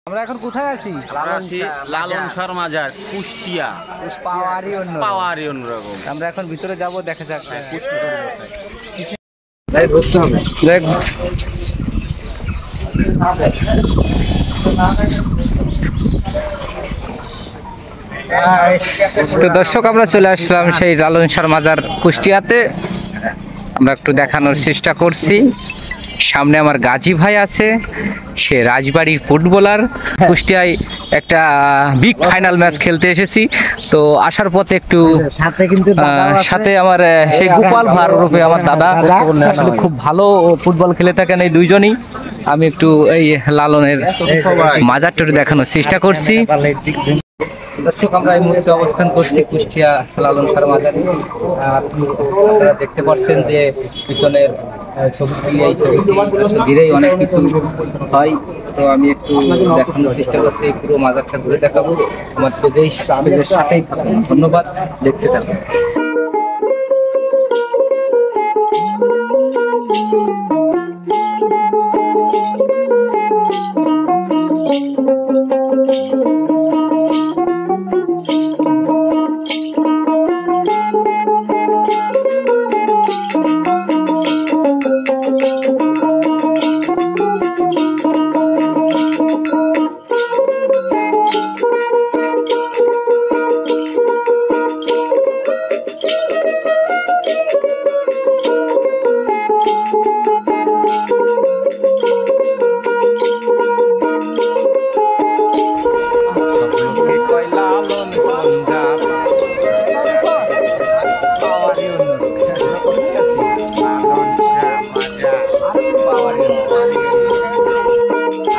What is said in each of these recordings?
আমরা এখন কোথায় আছি? লালন শাহর মাজার, কুষ্টিয়া। পাওয়ারই অন্যরকম। আমরা এখন ভিতরে যাব, দেখা যাক। তো দর্শক, আমরা চলে আসলাম সেই লালন শাহর মাজার কুষ্টিয়াতে। আমরা একটু দেখানোর চেষ্টা করছি। সামনে আমার গাজী ভাই আছে, সে রাজবাড়ির ফুটবলার। কুষ্টিয়ায় একটা বিগ ফাইনাল ম্যাচ খেলতে এসেছি, তো আসার পথে একটু সাথে আমার সেই গোপাল ভার রূপে আমার দাদা, আসলে খুব ভালো ফুটবল খেলে থাকেন এই দুইজনই। আমি একটু এই লালনের মাজারটা দেখানোর চেষ্টা করছি। দর্শক, আমরা এই মুহূর্তে অবস্থান করছি কুষ্টিয়া লালন শাহর মাজারে। আপনারা দেখতে পাচ্ছেন যে পিছনের ছবিটি, এই ছবিটি ঘিরেই অনেক কিছু হয়। তো আমি একটু দেখানোর চেষ্টা করছি, পুরো মাজারটা ঘুরে দেখাবো। আমার পেজের সাথেই থাকুন। ধন্যবাদ, দেখতে থাকুন।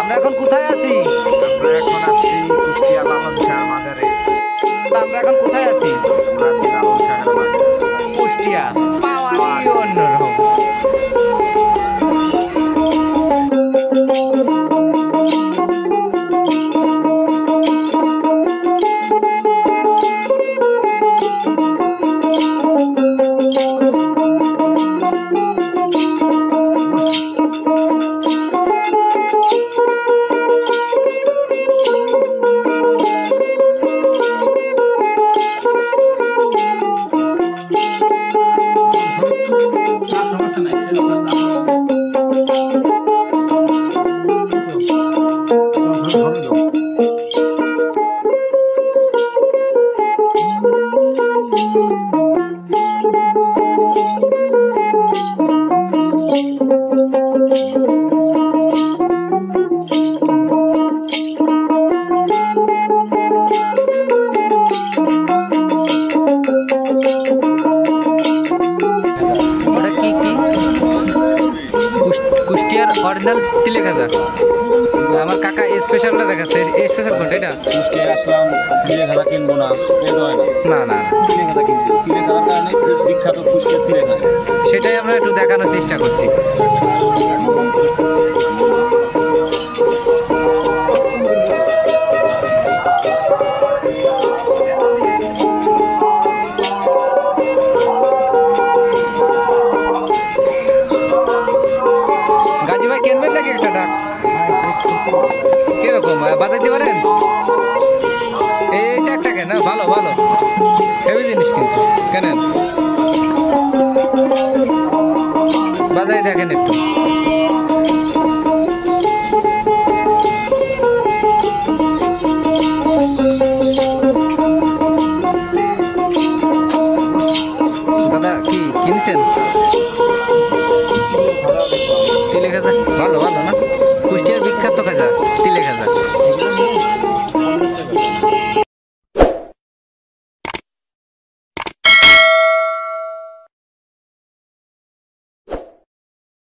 আমরা এখন কোথায় আছি? কুষ্টিয়া লালন শাহর মাজারে। আমরা এখন কোথায় আছি? লালন শাহর মাজার, কুষ্টিয়া। পাওয়ারই অন্যরকম। কুষ্টিয়ার অরিজিনাল তিলে খাজা। আমার কাকা স্পেশালটা দেখাচ্ছে। স্পেশাল কোনটা? এটা কুষ্টিয়া আসলাম, তিলে খাজা কিনবো না, না না, তিলে খাজা কিনবো। তিলে খাজার কারণে বিখ্যাত কুষ্টিয়া তিলে খাজা, সেটাই আমরা একটু দেখানোর চেষ্টা করছি। গাজী ভাই, কিনবেন নাকি একটা ডাক? কিরকম বাজাইতে পারেন? এইটা একটা কেন, ভালো ভালো হেভি জিনিস, কিন্তু কেনেন, বাজাই দেখেন একটু। দাদা কি কিনছেন? তিলে খাজা ভালো ভালো না? কুষ্টিয়ার বিখ্যাত খাজা তিলে খাজা।